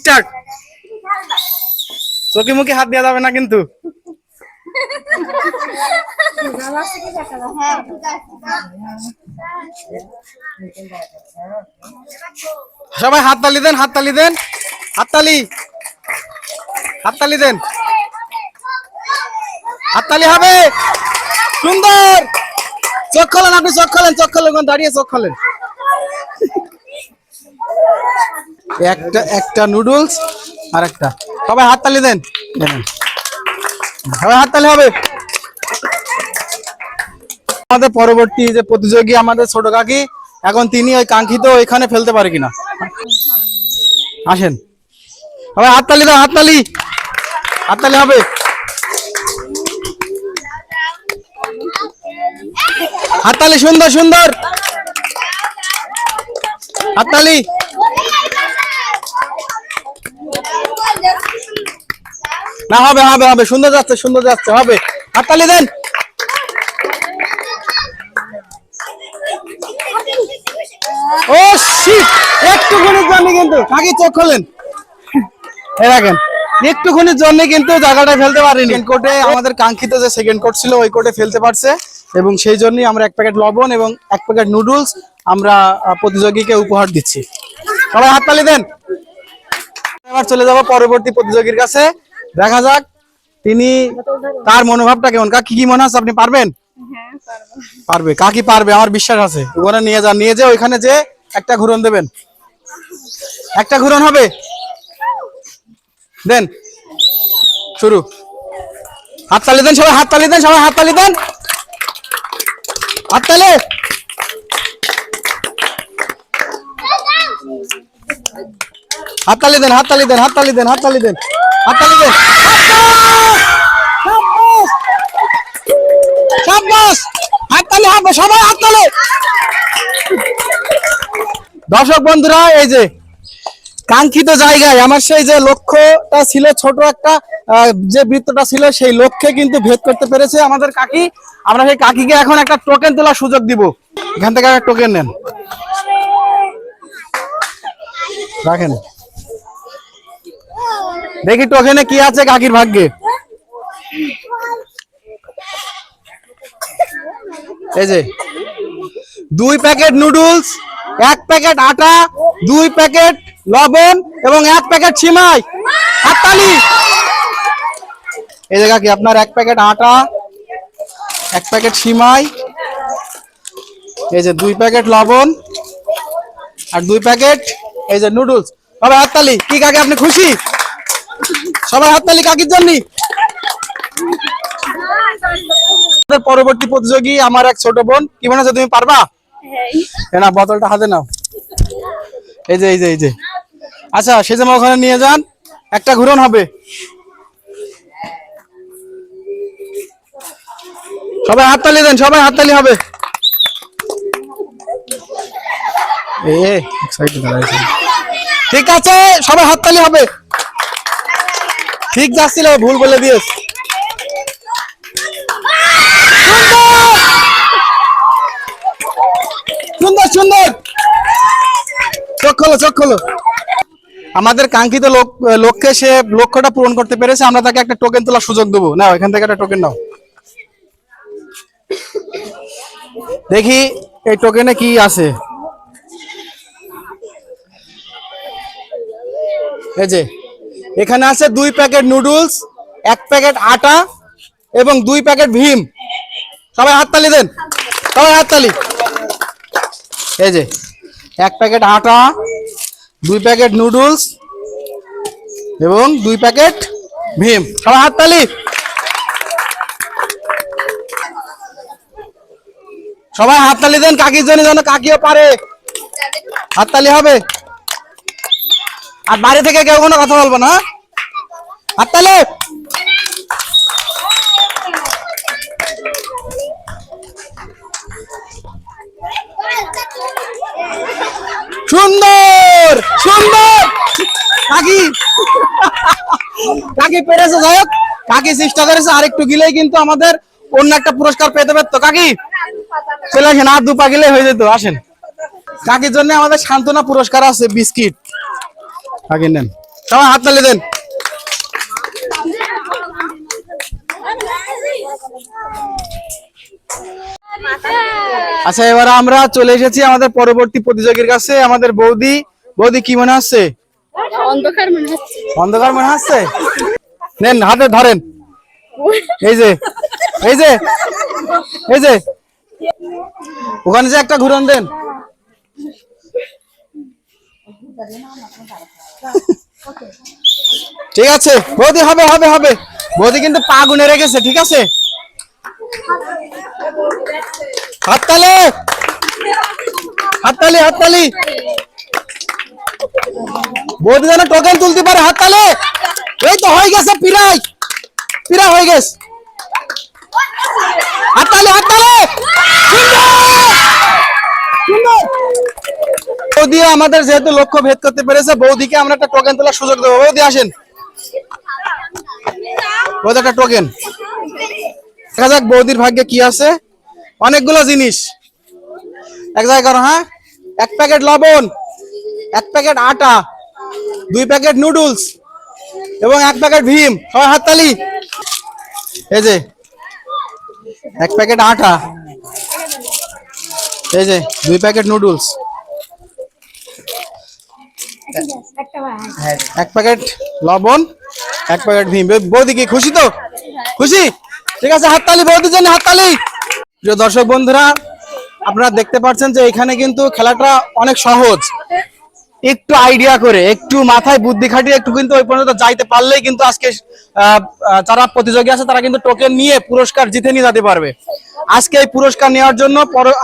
Start. চোখে মুখে হাত দেওয়া যাবে না কিন্তু। সবাই হাততালি দেন, হাততালি দেন, হাততালি, হাততালি দেন, হাততালি হবে। সুন্দর। চোখ খোলেন, আপনি চোখ খোলেন, চোখ খোলেন, দাঁড়িয়ে চোখ খোলেন। একটা একটা নুডলস আর একটা। সবাই হাততালি দেন, সবাই হাততালি হবে। আমাদের পরবর্তী যে প্রতিযোগী আমাদের ছোট কাকি, এখন তিনি ওই কাঙ্ক্ষিত ওইখানে ফেলতে পারে কিনা। আসেন সবাই হাততালি দাও, হাততালি, হাততালি হবে। হাততালি, সুন্দর সুন্দর হাততালি। না হবে, হবে, হবে, সুন্দর যাচ্ছে, সুন্দর যাচ্ছে, হবে। হাততালি দেন। ও শিট, একটুখানির জন্য কিন্তু কাকি চোখ খোলেন। দেখেন একটুখানির জন্য কিন্তু জায়গাটা ফেলতে পারিনি। কোর্টে আমাদের কাঙ্ক্ষিত যে সেকেন্ড কোর্ট ছিল ওই কোর্টে ফেলতে পারছে, এবং সেই জন্যই আমরা 1 প্যাকেট লবণ এবং 1 প্যাকেট নুডলস আমরা প্রতিযোগীকে উপহার দিচ্ছি। সবাই হাততালি দেন। এবার চলে যাব পরবর্তী প্রতিযোগীর কাছে, দেখা যাক তিনি তার মনোভাবটা কেমন। কাকি কি মনে হচ্ছে, আপনি পারবেন? পারবে, কাকি পারবে, আমার বিশ্বাস আছে। ওখানে নিয়ে যান, নিয়ে যে ওইখানে যে একটা ঘুরন দেবেন, একটা ঘুরন হবে। দেন শুরু। হাততালি দেন সবাই, হাততালি দেন সবাই, হাততালি দেন, হাততালি। হাততালি দেন, হাততালি দেন, হাততালি দেন, হাততালি দেন, হাততালি দেন। শাবাশ, হাততালি হবে, সবাই হাততালি। দর্শক বন্ধুরা, এই যে কাঙ্ক্ষিত জায়গায় আমার সেই যে লক্ষ্যটা ছিল, ছোট একটা যে বৃত্তটা ছিল, সেই লক্ষ্যে কিন্তু ভেদ করতে পেরেছে আমাদের কাকি। আমরা সেই কাকিকে এখন একটা টোকেন তোলার সুযোগ দিব। এখান থেকে একটা টোকেন নেন, রাখেন, দেখি টোকেনে কি আছে কাকির ভাগ্যে। এই যে 2 প্যাকেট নুডলস, 1 প্যাকেট আটা, 2 প্যাকেট লবণ এবং 1 প্যাকেট সিমাই। হাততালি। এই যে কাকি, আপনার 1 প্যাকেট আটা, 1 প্যাকেট সিমাই, এই যে 2 প্যাকেট লবণ আর 2 প্যাকেট এই যে নুডলস। সবাই হাততালি। কি কাকি, আপনি খুশি? সবাই হাততালি কাকির জন্য। পরবর্তী প্রতিযোগী আমার এক ছোট বোন। কি মনে হচ্ছে, তুমি পারবা? না, বোতলটা হাতে নাও। এই যে, এই যে, এই যে। আচ্ছা, সে যে ওখানে নিয়ে যান, একটা ঘুরন হবে। সবাই হাততালি দেন, সবাই হাততালি হবে। ঠিক আছে, সবাই হাততালি হবে। ঠিক যাচ্ছিল, ভুল বলে দিয়েছ। সুন্দর সুন্দর, চোখ খোলো, চোখ খোলো। আমাদের কাঙ্ক্ষিত লক্ষ্যে সে লক্ষ্যটা পূরণ করতে পেরেছে। আমরা তাকে একটা টোকেন তোলার সুযোগ দেবো। নাও, এখান থেকে একটা টোকেন নাও। দেখি এই টোকেনে কি আছে। এই যে এখানে আছে 2 প্যাকেট নুডলস, 1 প্যাকেট আটা এবং 2 প্যাকেট ভীম। সবাই হাততালি দেন, সবাই হাততালি। এই যে 1 প্যাকেট আটা, 2 প্যাকেট নুডলস এবং 2 প্যাকেট ভীম। সবাই হাততালি। সবাই হাততালি দেন কাকির জন্য, যেন কাকিও পারে। হাততালি হবে। আর বাইরে থেকে কেউ কোনো কথা বলবো না। হাততালি। সুন্দর সুন্দর কাকি, কাকি পেরেছে। যাই হোক, কাকি চেষ্টা করেছে, আরেকটু গিলেই কিন্তু আমাদের অন্য একটা পুরস্কার পেতে পারতো। কাকি চলে আসেন, আর 2 পা গেলে হয়ে যেত। আসেন, কাকির জন্য আমাদের সান্ত্বনা পুরস্কার আছে, বিস্কিট। কাকি নেন। সবাই হাততালি দেন। আচ্ছা, এবার আমরা চলে এসেছি আমাদের পরবর্তী প্রতিযোগীর কাছে। আমাদের বৌদি, বৌদি কি মনে হচ্ছে? অন্ধকার মনে হচ্ছে। অন্ধকার মনে হচ্ছে? নেন হাতে ধরেন, এই যে এই যে এই যে ওখানে যে একটা ঘুরন দেন। ঠিক আছে বৌদি, হবে হবে হবে। বৌদি কিন্তু পা গুনে রেখেছে, ঠিক আছে? হাততালি হাততালি হাততালি। বৌদি যেন টোকেন তুলতে পারে, হাততালি। এই তো হয়ে গেছে, পিরাই পিরা হয়ে গেছে। হাততালি হাততালি। বৌদি আমাদের যেহেতু লক্ষ্য ভেদ করতে পেরেছে, বৌদিকে আমরা একটা টোকেন তোলার সুযোগ দেবো। বৌদি আসেন, বৌদি একটা টোকেন। দেখা যাক বৌদির ভাগ্যে কি আছে। অনেকগুলো জিনিস এক জায়গায় করো। হ্যাঁ, 1 প্যাকেট লবণ, 1 প্যাকেট আটা, 2 প্যাকেট নুডলস এবং 1 প্যাকেট ভীম। সবাই হাততালি। এই যে 1 প্যাকেট আটা, এই যে 2 প্যাকেট নুডলস, 1 প্যাকেট লবণ, 1 প্যাকেট ভীম। বৌদি কি খুশি? তো খুশি? ঠিক আছে, হাততালি বৌদির জন্য, হাততালি। প্রিয় দর্শক বন্ধুরা, আপনারা দেখতে পাচ্ছেন যে এখানে কিন্তু খেলাটা অনেক সহজ। একটু আইডিয়া করে, একটু মাথায় বুদ্ধি খাটিয়ে একটু কিন্তু ওই পর্যন্ত যাইতে পারলেই কিন্তু আজকে যারা প্রতিযোগী আছে তারা কিন্তু টোকেন নিয়ে পুরস্কার জিতে নিয়ে যেতে পারবে। আজকে এই পুরস্কার নেওয়ার জন্য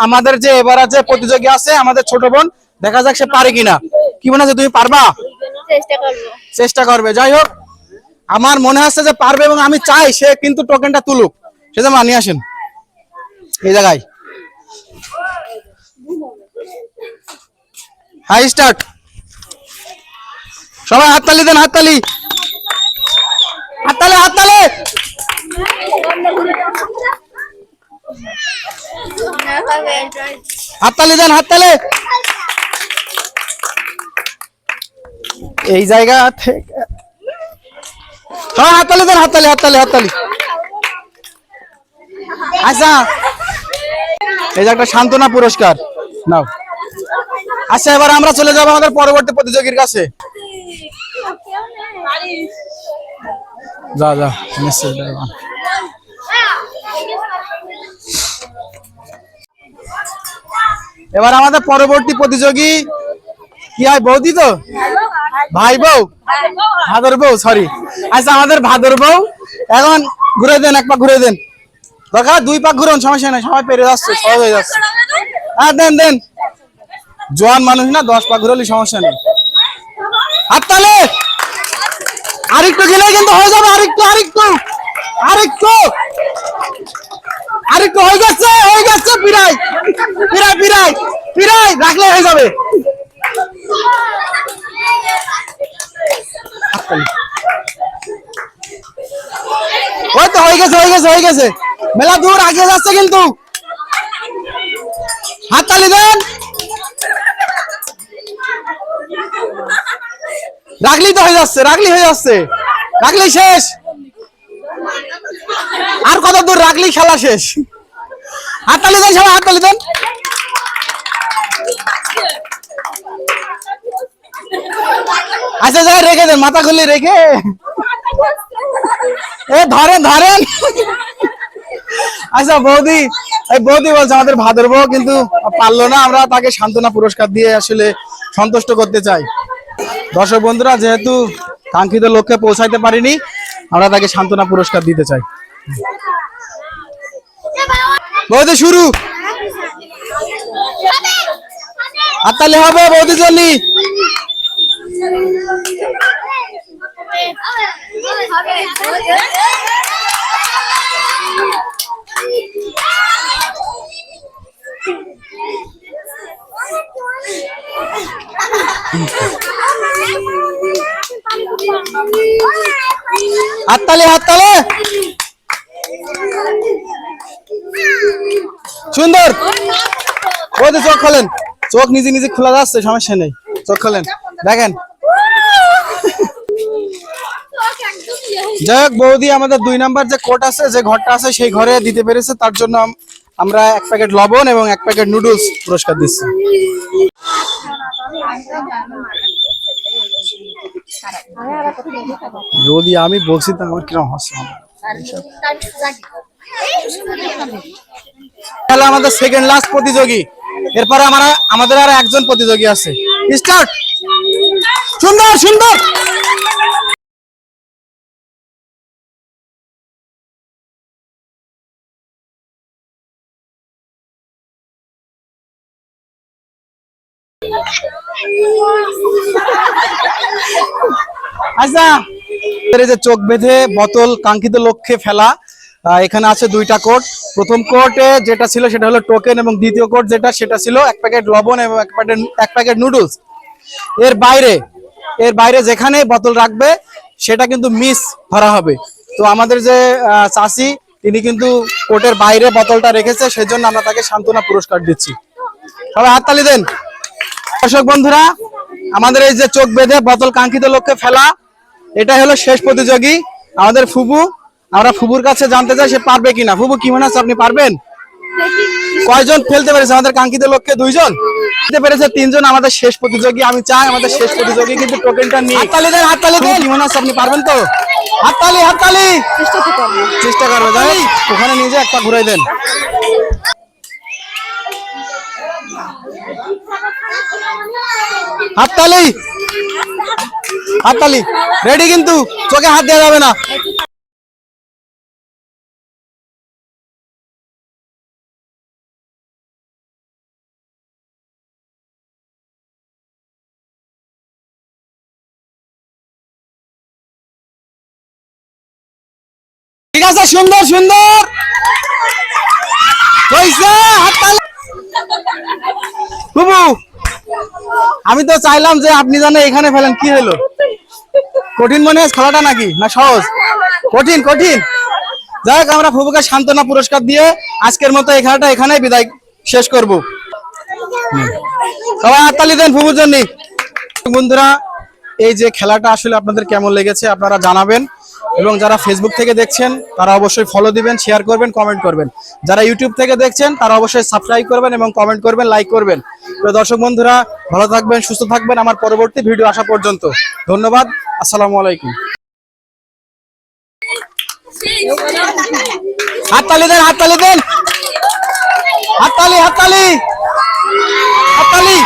আমাদের যে এবার যে প্রতিযোগী আছে, আমাদের ছোট বোন, দেখা যাক সে পারে কিনা। কি মনে হচ্ছে, তুমি পারবা? চেষ্টা করবে। যাই হোক, আমার মনে হচ্ছে যে পারবে এবং আমি চাই সে কিন্তু টোকেনটা তুলুক। সেটা নিয়ে আসেন এই জায়গায়। High start. সবাই হাততালি দেন, হাততালি হাততালি হাততালি। হাততালি দেন, হাততালি। এই জায়গা থেকে সবাই হাততালি দেন, হাততালি হাততালি হাততালি। আচ্ছা, এই যে একটা সান্ত্বনা পুরস্কার নাও। আচ্ছা, এবার আমরা চলে যাবো আমাদের পরবর্তী প্রতিযোগীর কাছে। যা যা এবার আমাদের পরবর্তী প্রতিযোগী কি হয়? বৌদি তো ভাই বউ, ভাদর বউ, সরি। আচ্ছা, আমাদের ভাদর বউ। এখন ঘুরে দেন, 1 পাক ঘুরে দেন। দরকার 2 পাক ঘুরুন, সমস্যা নাই, সবাই পেরে যাচ্ছে, সহজ হয়ে যাচ্ছে। হ্যাঁ, দেন দেন। জোয়ান মানুষ না, 10 পাক ঘুরলি সমস্যা নেই। হাততালি। আরেকটু গেলেই কিন্তু হয়ে যাবে। আরেকটু আরেকটু আরেকটু আরেকটু হয়ে গেছে, হয়ে গেছে। পিরাই পিরাই পিরাই পিরাই রাখলে হয়ে যাবে। ওই তো হয়ে গেছে, হয়ে গেছে, হয়ে গেছে। মেলা দূর আগে যাচ্ছে কিন্তু। হাততালি দেন। রাখলি তো হয়ে যাচ্ছে, রাখলি হয়ে যাচ্ছে, রাখলি শেষ। আর কত দূর? রাখলি খেলা শেষ। হাততালি দেন, সবাই হাততালি দেন। আচ্ছা, জায়গায় রেখে দেন, মাথা খুলে রেখে। এ ধরেন ধরেন। আচ্ছা, বৌদি, এই বৌদি বলছে আমাদের ভাদর বউ কিন্তু পারলো না। আমরা তাকে সান্ত্বনা পুরস্কার দিয়ে আসলে সন্তুষ্ট করতে চাই। দর্শক বন্ধুরা, যেহেতু কাঙ্ক্ষিত লক্ষ্যে পৌঁছাইতে পারিনি, আমরা তাকে সান্ত্বনা পুরস্কার দিতে চাই। বৌদি শুরু। হাততালি হবে বৌদির জন্য। হাততালি হাততালি। সুন্দর। বৌদি চোখ খোলেন, চোখ নিজে নিজে খোলা যাচ্ছে, সমস্যা নেই, চোখ খোলেন। দেখেন যাই হোক, বৌদি আমাদের 2 নাম্বার যে কোট আছে, যে ঘরটা আছে সেই ঘরে দিতে পেরেছে, তার জন্য আমরা 1 প্যাকেট লবণ এবং 1 প্যাকেট নুডলস পুরস্কার দিচ্ছি। যদি আমি বলছি তো আমার কিরকম হাসি হবে। তাহলে আমাদের সেকেন্ড লাস্ট প্রতিযোগী, এরপরে আমাদের আর একজন প্রতিযোগী আছে। স্টার্ট। সুন্দর সুন্দর। আচ্ছা, এই যে চোখ বেঁধে বোতল কাঙ্ক্ষিত লক্ষ্যে ফেলা, এখানে আছে 2টা কোড। প্রথম কোডে যেটা ছিল সেটা হলো টোকেন, এবং দ্বিতীয় কোড যেটা সেটা ছিল 1 প্যাকেট লবণ এবং 1 প্যাকেট নুডলস। এর বাইরে যেখানে বোতল রাখবে সেটা কিন্তু মিস ধরা হবে। তো আমাদের যে চাচি, তিনি কিন্তু কোর্টের বাইরে বোতলটা রেখেছে, সেজন্য আমরা তাকে সান্ত্বনা পুরস্কার দিচ্ছি। সবাই হাততালি দেন। দর্শক বন্ধুরা, আমাদের এই যে চোখ বেঁধে বোতল কাঙ্ক্ষিত লক্ষ্যে ফেলা, এটা হলো শেষ প্রতিযোগী আমাদের ফুবু। আমরা ফুবুর কাছে জানতে চাই সে পারবে কিনা। ফুবু, কি মনে হচ্ছে, আপনি পারবেন? কয়জন ফেলতে পেরেছে আমাদের কাঙ্ক্ষিত লক্ষ্যে? 2 জন ফেলতে পেরেছে, 3 জন আমাদের শেষ প্রতিযোগী। আমি চাই আমাদের শেষ প্রতিযোগী কিন্তু টোকেনটা নিয়ে হাততালি দেন, হাততালি দেন। কি মনে হচ্ছে, আপনি পারবেন তো? হাততালি হাততালি। চেষ্টা করবে, যাই ওখানে নিয়ে যে একটা ঘুরাই দেন। হাততালি হাততালি। রেডি, কিন্তু চোখে হাত দেওয়া যাবে না। ঠিক আছে, সুন্দর সুন্দর হইছে। হাততালি। বুবু, আমি তো চাইলাম যে আপনি জানেন এখানে ফেলেন, কি হলো? কঠিন মনে হয় খেলাটা নাকি, না সহজ? কঠিন কঠিন। যাই হোক, আমরা ফুবুকে সান্ত্বনা পুরস্কার দিয়ে আজকের মতো এই খেলাটা এখানেই বিদায় শেষ করব। সবাই হাততালি দেন ফুবুর জন্য। বন্ধুরা, এই যে খেলাটা আসলে আপনাদের কেমন লেগেছে আপনারা জানাবেন, এবং যারা ফেসবুক থেকে দেখছেন তারা অবশ্যই ফলো দিবেন, শেয়ার করবেন, কমেন্ট করবেন। যারা ইউটিউব থেকে দেখছেন তারা অবশ্যই সাবস্ক্রাইব করবেন এবং কমেন্ট করবেন, লাইক করবেন। তো দর্শক বন্ধুরা, ভালো থাকবেন, সুস্থ থাকবেন আমার পরবর্তী ভিডিও আসা পর্যন্ত। ধন্যবাদ। আসসালামু আলাইকুম। হাততালি দেন, হাততালি দেন। হাততালি হাততালি হাততালি।